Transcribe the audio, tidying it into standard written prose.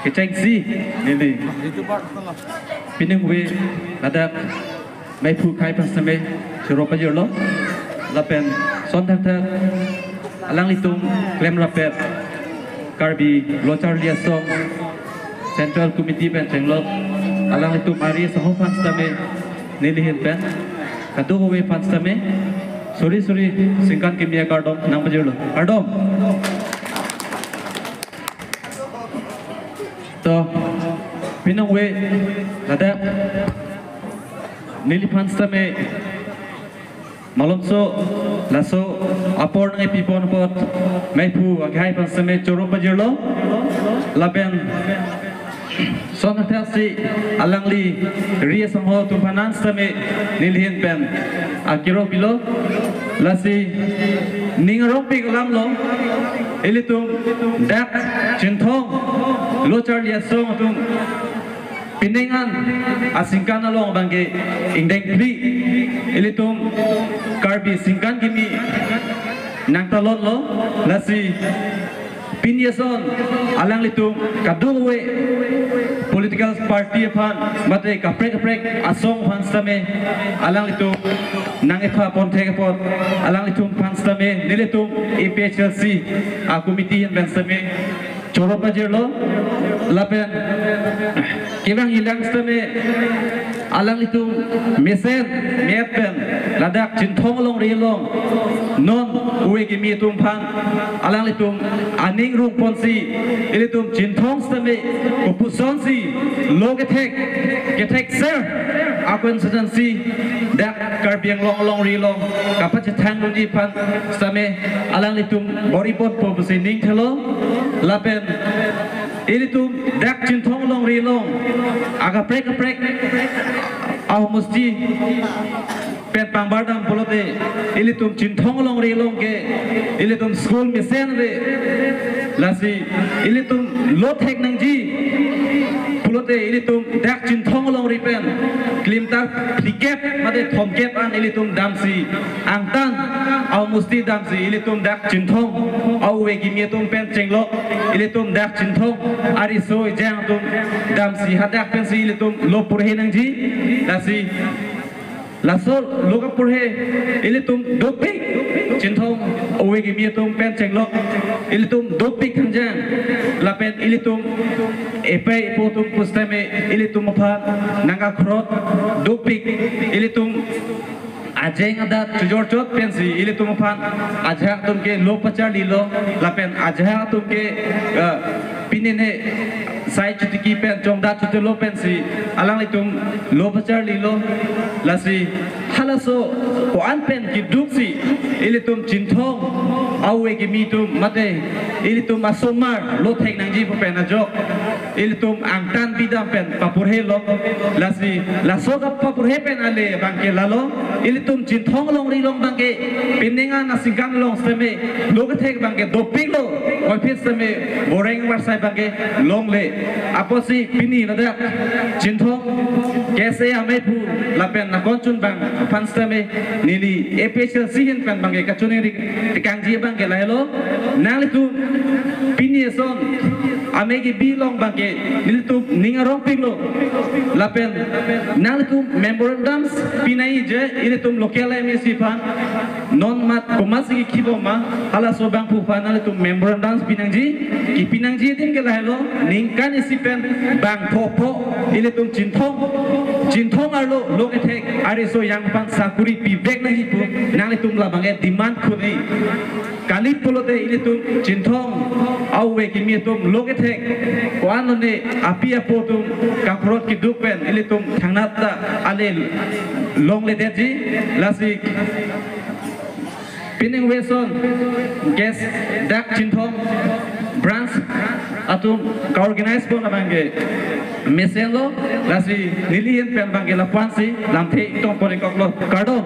keceng si ini pineng we ada mai phu kai pas sampai Eropa jolo lapen son thak thak alang litung klem rapet karbi lochar lia song Central Committee pen jenglok alang litung ari saho fans tame nilihin pen kadu we fans tame sorry singkan kimia kardom nang bajolo kardom to pinang we ada nili fans tame malomso laso apor ngai pipon pot mai phu agai fans tame choro bajolo laben son thasi alangli ria sangho tu finance tame nilhin pen akiro bilo lasi ningarong pi lam lo elitum dak chinthong lochar lia song tum pinengan asingkan along bangge indeng pri elitum karbi singkan kimi nang talon lo lasi pinyason alang litung kaduwe political party fan mate kaprek asong fan same alang litung nang epa ponte pot alang litung fan same nilitung EPHLC a committee ban same choro bajelo lapen kibang ilang same alang litung mesen mepen ladak cinthong long rilong non uwe gimi tum phan alang litung aning rung ponsi ilitum cinthong same upuson si logetek ser akon sajansi dak karbiang long rilong kapat thang lungi phan same alang litum boripot po busining thelo lapen ilitum dak cinthong long rilong aga prek au musti pen pambardam polote ilitum cinthong long rilong ke ilitum school misen re lasi ilitum lothek nangji polote ilitum dak cinthong long ripen klimta plikep mate thomkep an ilitum damsi angtan au musti damsi ilitum dak cinthong au wegi mietum pen cenglo ilitum dak cinthong ari soi jang tum damsi hadak pen si ilitum lopurhe nangji lasi lasol loga purhe ilitum dopik cinthong owegi mietum pen cenglok ilitum dopik hanjang lapen ilitum epai potum pustame ilitum aphan nanga khrot dopik ilitum ajeng adat jujur chot pensi ilitum aphan ajha tumke lopachar lilo lapen ajha tumke pinine sai chutiki pen chongda chutelo pensi alang litum lopachar lilo lasi halaso ko an pen ki duksi ilitum cinthong awe ki mitum mate ilitum asomar lothek nangji pen ajok ilitum angtan bidam pen papurhe lo lasi laso ka papurhe pen ale bangke lalo ilitum cinthong long rilong bangke pinenga nasingkan long seme logathek bangke doping lo office seme boreng warsai bangke long le aposi pini nada cinthong kese ame pu lapen na konchun bang fansame nili EPHLC hin pen bangke kachune dikangji bangke lahelo nalitu pini son amegi bilong bangke nilitu ningarong pinglo lapen nalitu memorandums pinai je ilitum lokal MSC fan non mat komasi kiboma hala so bang pu fan nalitu memorandums pinangji ki pinangji din ke lahelo ningkan isipen bang popo ilitum cinthong arlo logetek ariso yang pan sakuri pibek nang ipu nang litum labange demand khuni kalit polote ilitum cinthong auwe kimietum logetek koanone apia potum kakrot kidupen ilitum thangnata ale long ledeji lasik pining weson gas dak cinthong branch atum ka organize pon abange meselo lasi nilihin pen bangge la pansi lamthe tong pore koklo kardom